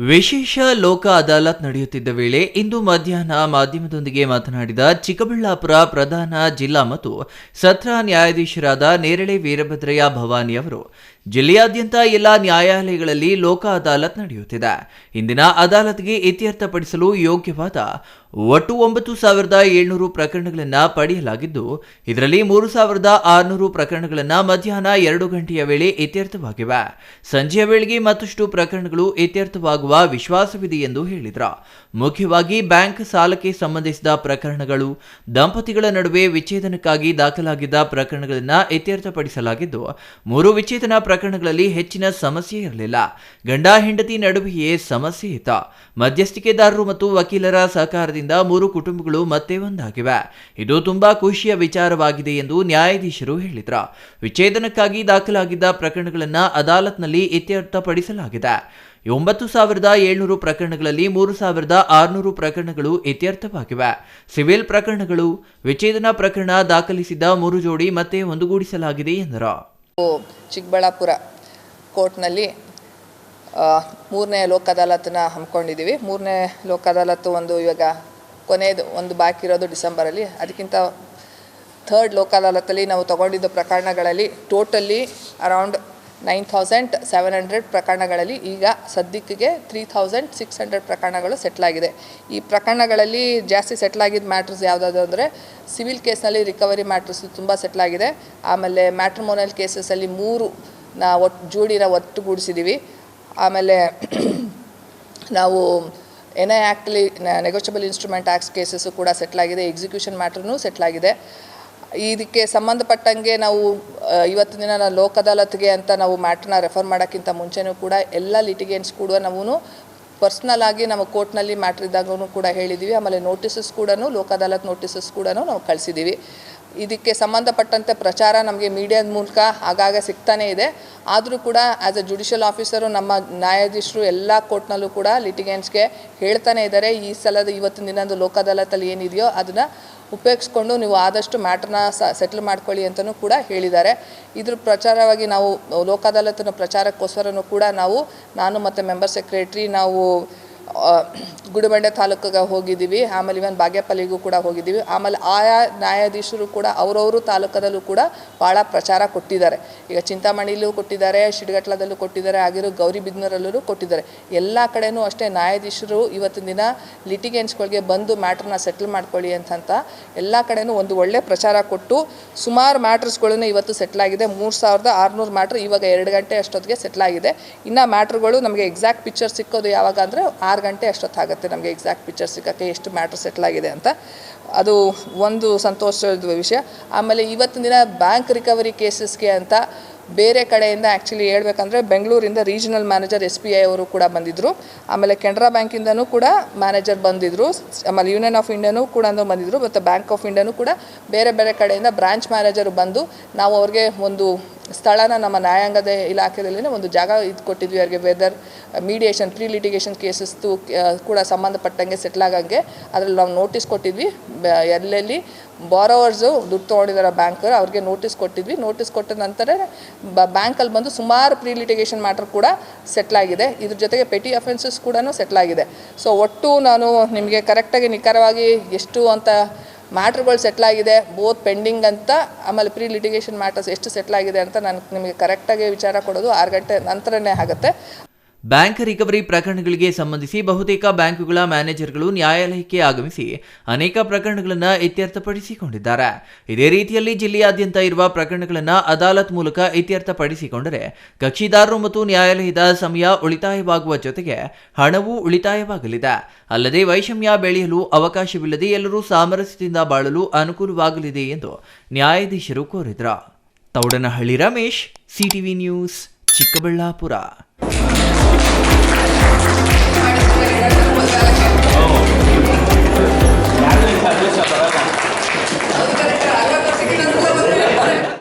ವಿಶೇಷ ಲೋಕ ಅದಾಲತ್ ನಡೆಯುತ್ತಿದ್ದ ವೇಳೆ ಇಂದು ಮಧ್ಯಾಹ್ನ ಮಾಧ್ಯಮದೊಂದಿಗೆ ಮಾತನಾಡಿದ ಚಿಕ್ಕಬಳ್ಳಾಪುರ ಪ್ರಧಾನ ಜಿಲ್ಲಾ ಮತ್ತು ಸತ್ರ ನ್ಯಾಯಾಧೀಶರಾದ ನೇರಳೆ ವೀರಭದ್ರಯ್ಯ ಭವಾನಿ ಅವರು, ಜಿಲ್ಲೆಯಾದ್ಯಂತ ಎಲ್ಲ ನ್ಯಾಯಾಲಯಗಳಲ್ಲಿ ಲೋಕ ಅದಾಲತ್ ನಡೆಯುತ್ತಿದೆ. ಇಂದಿನ ಅದಾಲತ್ಗೆ ಇತ್ಯರ್ಥಪಡಿಸಲು ಯೋಗ್ಯವಾದ ಒಟ್ಟು 9,700 ಪ್ರಕರಣಗಳನ್ನು ಪಡೆಯಲಾಗಿದ್ದು, ಇದರಲ್ಲಿ 3,600 ಪ್ರಕರಣಗಳನ್ನು ಮಧ್ಯಾಹ್ನ 2 ಗಂಟೆಯ ವೇಳೆ ಇತ್ಯರ್ಥವಾಗಿವೆ. ಸಂಜೆಯ ವೇಳೆಗೆ ಮತ್ತಷ್ಟು ಪ್ರಕರಣಗಳು ಇತ್ಯರ್ಥವಾಗುವ ವಿಶ್ವಾಸವಿದೆ ಎಂದು ಹೇಳಿದರು. ಮುಖ್ಯವಾಗಿ ಬ್ಯಾಂಕ್ ಸಾಲಕ್ಕೆ ಸಂಬಂಧಿಸಿದ ಪ್ರಕರಣಗಳು, ದಂಪತಿಗಳ ನಡುವೆ ವಿಚ್ಛೇದನಕ್ಕಾಗಿ ದಾಖಲಾಗಿದ್ದ ಪ್ರಕರಣಗಳನ್ನು ಇತ್ಯರ್ಥಪಡಿಸಲಾಗಿದ್ದು, 3 ವಿಚ್ಛೇದನ ಪ್ರಕರಣಗಳಲ್ಲಿ ಹೆಚ್ಚಿನ ಸಮಸ್ಯೆ ಇರಲಿಲ್ಲ. ಗಂಡ ಹೆಂಡತಿ ನಡುವೆಯೇ ಸಮಸ್ಯೆ ಇತ್ತು. ಮಧ್ಯಸ್ಥಿಕೆದಾರರು ಮತ್ತು ವಕೀಲರ ಸಹಕಾರದಿಂದ 3 ಕುಟುಂಬಗಳು ಮತ್ತೆ ಒಂದಾಗಿವೆ. ಇದು ತುಂಬಾ ಖುಷಿಯ ವಿಚಾರವಾಗಿದೆ ಎಂದು ನ್ಯಾಯಾಧೀಶರು ಹೇಳಿದರು. ವಿಚ್ಛೇದನಕ್ಕಾಗಿ ದಾಖಲಾಗಿದ್ದ ಪ್ರಕರಣಗಳನ್ನು ಅದಾಲತ್ನಲ್ಲಿ ಇತ್ಯರ್ಥಪಡಿಸಲಾಗಿದೆ. 9,700 ಪ್ರಕರಣಗಳಲ್ಲಿ 3,600 ಪ್ರಕರಣಗಳು ಇತ್ಯರ್ಥವಾಗಿವೆ. ಸಿವಿಲ್ ಪ್ರಕರಣಗಳು, ವಿಚ್ಛೇದನ ಪ್ರಕರಣ ದಾಖಲಿಸಿದ್ದ 3 ಜೋಡಿ ಮತ್ತೆ ಒಂದುಗೂಡಿಸಲಾಗಿದೆ ಎಂದರು. ಚಿಕ್ಕಬಳ್ಳಾಪುರ ಕೋರ್ಟ್ನಲ್ಲಿ 3ನೇ ಲೋಕ ಅದಾಲತನ್ನ ಹಮ್ಮಿಕೊಂಡಿದ್ದೀವಿ. 3ನೇ ಲೋಕ ಅದಾಲತ್ತು ಇವಾಗ ಕೊನೆಯದು ಒಂದು ಬಾಕಿ ಇರೋದು ಡಿಸೆಂಬರಲ್ಲಿ. ಅದಕ್ಕಿಂತ 3rd ಲೋಕ ಅದಾಲತಲ್ಲಿ ನಾವು ತಗೊಂಡಿದ್ದ ಪ್ರಕರಣಗಳಲ್ಲಿ ಟೋಟಲಿ ಅರೌಂಡ್ 9,700 ಪ್ರಕರಣಗಳಲ್ಲಿ ಈಗ ಸದ್ಯಕ್ಕೆ 3,600 ಪ್ರಕರಣಗಳು ಸೆಟ್ಲಾಗಿದೆ. ಈ ಪ್ರಕರಣಗಳಲ್ಲಿ ಜಾಸ್ತಿ ಸೆಟ್ಲಾಗಿದ್ದ ಮ್ಯಾಟ್ರಸ್ ಯಾವುದಾದ್ರು ಅಂದರೆ ಸಿವಿಲ್ ಕೇಸ್ನಲ್ಲಿ ರಿಕವರಿ ಮ್ಯಾಟ್ರಸ್ ತುಂಬ ಸೆಟ್ಲಾಗಿದೆ. ಆಮೇಲೆ ಮ್ಯಾಟ್ರಿಮೋನಿಯಲ್ ಕೇಸಸಲ್ಲಿ 3 ಜೋಡಿನ ಒಟ್ಟುಗೂಡಿಸಿದ್ದೀವಿ. ಆಮೇಲೆ ನಾವು NI ಆ್ಯಕ್ಟಲ್ಲಿ ನೆಗೋಷಿಯಬಲ್ ಇನ್ಸ್ಟ್ರೂಮೆಂಟ್ ಆ್ಯಕ್ಟ್ಸ್ ಕೇಸಸ್ಸು ಕೂಡ ಸೆಟ್ಲಾಗಿದೆ. ಎಕ್ಸಿಕ್ಯೂಷನ್ ಮ್ಯಾಟ್ರೂ ಸೆಟ್ಲಾಗಿದೆ. ಇದಕ್ಕೆ ಸಂಬಂಧಪಟ್ಟಂಗೆ ನಾವು ಇವತ್ತು ದಿನ ಲೋಕ ಅದಾಲತ್ಗೆ ಅಂತ ನಾವು ಮ್ಯಾಟ್ರನ್ನ ರೆಫರ್ ಮಾಡೋಕ್ಕಿಂತ ಮುಂಚೆನೂ ಕೂಡ ಎಲ್ಲ ಲಿಟಿಗೇಂಟ್ಸ್ ಕೂಡ ನಾವು ಪರ್ಸ್ನಲ್ ಆಗಿ ನಮ್ಮ ಕೋರ್ಟ್ನಲ್ಲಿ ಮ್ಯಾಟ್ರ್ ಇದ್ದಾಗೂ ಕೂಡ ಹೇಳಿದ್ದೀವಿ. ಆಮೇಲೆ ನೋಟಿಸಸ್ ಕೂಡ ಲೋಕ ಅದಾಲತ್ ನೋಟಿಸಸ್ ಕೂಡ ನಾವು ಕಳಿಸಿದ್ದೀವಿ. ಇದಕ್ಕೆ ಸಂಬಂಧಪಟ್ಟಂತೆ ಪ್ರಚಾರ ನಮಗೆ ಮೀಡಿಯಾದ ಮೂಲಕ ಆಗಾಗ ಸಿಗ್ತಾನೇ ಇದೆ. ಆದರೂ ಕೂಡ ಆ್ಯಸ್ ಅ ಜುಡಿಷಿಯಲ್ ಆಫೀಸರು ನಮ್ಮ ನ್ಯಾಯಾಧೀಶರು ಎಲ್ಲ ಕೋರ್ಟ್ನಲ್ಲೂ ಕೂಡ ಲಿಟಿಗೇಂಟ್ಸ್ಗೆ ಹೇಳ್ತಾನೆ ಇದ್ದಾರೆ, ಈ ಸಲದ ಇವತ್ತಿನ ದಿನದ ಲೋಕ ಅದಾಲತಲ್ಲಿ ಏನಿದೆಯೋ ಅದನ್ನು ಉಪಯೋಗಿಸ್ಕೊಂಡು ನೀವು ಆದಷ್ಟು ಮ್ಯಾಟ್ರನ್ನ ಸೆಟ್ಲ್ ಮಾಡ್ಕೊಳ್ಳಿ ಅಂತಲೂ ಕೂಡ ಹೇಳಿದ್ದಾರೆ. ಇದ್ರ ಪ್ರಚಾರವಾಗಿ ನಾವು ಲೋಕ ಅದಾಲತಿನ ಪ್ರಚಾರಕ್ಕೋಸ್ಕರನೂ ಕೂಡ ನಾನು ಮತ್ತು ಮೆಂಬರ್ ಸೆಕ್ರೆಟ್ರಿ ನಾವು ಗುಡಿಬಂಡೆ ತಾಲೂಕಿಗೆ ಹೋಗಿದ್ದೀವಿ. ಆಮೇಲೆ ಇವನ್ ಬಾಗೇಪಲ್ಲಿಗೂ ಕೂಡ ಹೋಗಿದ್ದೀವಿ. ಆಮೇಲೆ ಆಯಾ ನ್ಯಾಯಾಧೀಶರು ಕೂಡ ಅವರವರು ತಾಲೂಕದಲ್ಲೂ ಕೂಡ ಭಾಳ ಪ್ರಚಾರ ಕೊಟ್ಟಿದ್ದಾರೆ. ಈಗ ಚಿಂತಾಮಣಿಲೂ ಕೊಟ್ಟಿದ್ದಾರೆ, ಶಿಡ್ಗಟ್ಲದಲ್ಲೂ ಕೊಟ್ಟಿದ್ದಾರೆ, ಆಗಿರೋ ಗೌರಿಬಿದನೂರಲ್ಲೂ ಕೊಟ್ಟಿದ್ದಾರೆ. ಎಲ್ಲ ಕಡೆಯೂ ಅಷ್ಟೇ ನ್ಯಾಯಾಧೀಶರು ಇವತ್ತಿನ ದಿನ ಲಿಟಿಗೇಂಟ್ಸ್ಗಳಿಗೆ ಬಂದು ಮ್ಯಾಟ್ರನ್ನ ಸೆಟ್ಲ್ ಮಾಡ್ಕೊಳ್ಳಿ ಅಂತ ಎಲ್ಲ ಕಡೆಯೂ ಒಂದು ಒಳ್ಳೆ ಪ್ರಚಾರ ಕೊಟ್ಟು ಸುಮಾರು ಮ್ಯಾಟ್ರಸ್ಗಳನ್ನು ಇವತ್ತು ಸೆಟ್ಲಾಗಿದೆ. 3,600 ಮ್ಯಾಟ್ರ್ ಇವಾಗ 2 ಗಂಟೆ ಅಷ್ಟೊತ್ತಿಗೆ ಸೆಟ್ಲಾಗಿದೆ. ಇನ್ನು ಮ್ಯಾಟ್ರ್ಗಳು ನಮಗೆ ಎಕ್ಸಾಕ್ಟ್ ಪಿಕ್ಚರ್ ಸಿಕ್ಕೋದು ಯಾವಾಗ ಅಂದರೆ 6 ಗಂಟೆ ಅಷ್ಟೊತ್ತಾಗುತ್ತೆ ನಮಗೆ ಎಕ್ಸಾಕ್ಟ್ ಪಿಕ್ಚರ್ ಸಿಗೋಕ್ಕೆ ಎಷ್ಟು ಮ್ಯಾಟ್ರ್ ಸೆಟ್ಲಾಗಿದೆ ಅಂತ. ಅದು ಒಂದು ಸಂತೋಷದ ವಿಷಯ. ಆಮೇಲೆ ಇವತ್ತಿನ ದಿನ ಬ್ಯಾಂಕ್ ರಿಕವರಿ ಕೇಸಸ್ಗೆ ಅಂತ ಬೇರೆ ಕಡೆಯಿಂದ ಆ್ಯಕ್ಚುಲಿ ಹೇಳ್ಬೇಕಂದ್ರೆ ಬೆಂಗಳೂರಿಂದ ರೀಜನಲ್ ಮ್ಯಾನೇಜರ್ SBI ಅವರು ಕೂಡ ಬಂದಿದ್ದರು. ಆಮೇಲೆ ಕೆನರಾ ಬ್ಯಾಂಕಿಂದನೂ ಕೂಡ ಮ್ಯಾನೇಜರ್ ಬಂದಿದ್ದರು. ಆಮೇಲೆ ಯೂನಿಯನ್ ಆಫ್ ಇಂಡಿಯಾನೂ ಕೂಡ ಬಂದಿದ್ದರು. ಮತ್ತು ಬ್ಯಾಂಕ್ ಆಫ್ ಇಂಡಿಯಾನೂ ಕೂಡ ಬೇರೆ ಬೇರೆ ಕಡೆಯಿಂದ ಬ್ರಾಂಚ್ ಮ್ಯಾನೇಜರು ಬಂದು ನಾವು ಅವ್ರಿಗೆ ಒಂದು ಸ್ಥಳನ ನಮ್ಮ ನ್ಯಾಯಾಂಗದ ಇಲಾಖೆಯಲ್ಲಿ ಒಂದು ಜಾಗ ಕೊಟ್ಟಿದ್ವಿ ಅವ್ರಿಗೆ. ವೆದರ್ ಮೀಡಿಯೇಷನ್ ಪ್ರೀ ಲಿಟಿಗೇಷನ್ ಕೇಸಸ್ದು ಕೂಡ ಸಂಬಂಧಪಟ್ಟಂಗೆ ಸೆಟ್ಲಾಗಂಗೆ ಅದರಲ್ಲಿ ನಾವು ನೋಟಿಸ್ ಕೊಟ್ಟಿದ್ವಿ. ಎಲ್ಲೆಲ್ಲಿ ಬಾರೋವರ್ಸು ದುಡ್ಡು ತೊಗೊಂಡಿದ್ದಾರೆ ಬ್ಯಾಂಕ್ ಅವ್ರಿಗೆ ನೋಟಿಸ್ ಕೊಟ್ಟಿದ್ವಿ. ನೋಟಿಸ್ ಕೊಟ್ಟ ನಂತರ ಬ್ಯಾಂಕಲ್ಲಿ ಬಂದು ಸುಮಾರು ಪ್ರೀ ಲಿಟಿಗೇಷನ್ ಮ್ಯಾಟ್ರ್ ಕೂಡ ಸೆಟ್ಲಾಗಿದೆ. ಇದ್ರ ಜೊತೆಗೆ ಪೆಟಿ ಅಫೆನ್ಸಸ್ ಕೂಡ ಸೆಟ್ಲಾಗಿದೆ. ಸೊ ಒಟ್ಟು ನಾನು ನಿಮಗೆ ಕರೆಕ್ಟಾಗಿ ನಿಖರವಾಗಿ ಎಷ್ಟು ಅಂತ ಮ್ಯಾಟ್ರ್ಗಳು ಸೆಟ್ಲಾಗಿದೆ ಬೋತ್ ಪೆಂಡಿಂಗ್ ಅಂತ ಆಮೇಲೆ ಪ್ರೀ ಲಿಟಿಗೇಷನ್ ಮ್ಯಾಟರ್ಸ್ ಎಷ್ಟು ಸೆಟ್ಲಾಗಿದೆ ಅಂತ ನಾನು ನಿಮಗೆ ಕರೆಕ್ಟಾಗಿ ವಿಚಾರ ಕೊಡೋದು 6 ಗಂಟೆ ನಂತರನೇ ಆಗುತ್ತೆ. ಬ್ಯಾಂಕ್ ರಿಕವರಿ ಪ್ರಕರಣಗಳಿಗೆ ಸಂಬಂಧಿಸಿ ಬಹುತೇಕ ಬ್ಯಾಂಕುಗಳ ಮ್ಯಾನೇಜರ್ಗಳು ನ್ಯಾಯಾಲಯಕ್ಕೆ ಆಗಮಿಸಿ ಅನೇಕ ಪ್ರಕರಣಗಳನ್ನು ಇತ್ಯರ್ಥಪಡಿಸಿಕೊಂಡಿದ್ದಾರೆ. ಇದೇ ರೀತಿಯಲ್ಲಿ ಜಿಲ್ಲೆಯಾದ್ಯಂತ ಇರುವ ಪ್ರಕರಣಗಳನ್ನು ಅದಾಲತ್ ಮೂಲಕ ಇತ್ಯರ್ಥಪಡಿಸಿಕೊಂಡರೆ ಕಕ್ಷಿದಾರರು ಮತ್ತು ನ್ಯಾಯಾಲಯದ ಸಮಯ ಉಳಿತಾಯವಾಗುವ ಜೊತೆಗೆ ಹಣವೂ ಉಳಿತಾಯವಾಗಲಿದೆ. ಅಲ್ಲದೆ ವೈಷಮ್ಯ ಬೆಳೆಯಲು ಅವಕಾಶವಿಲ್ಲದೆ ಎಲ್ಲರೂ ಸಾಮರಸ್ಯದಿಂದ ಬಾಳಲು ಅನುಕೂಲವಾಗಲಿದೆ ಎಂದು ನ್ಯಾಯಾಧೀಶರು ಕೋರಿದರು. Thoudanahalli Ramesh, CTV news, Chikkaballapur.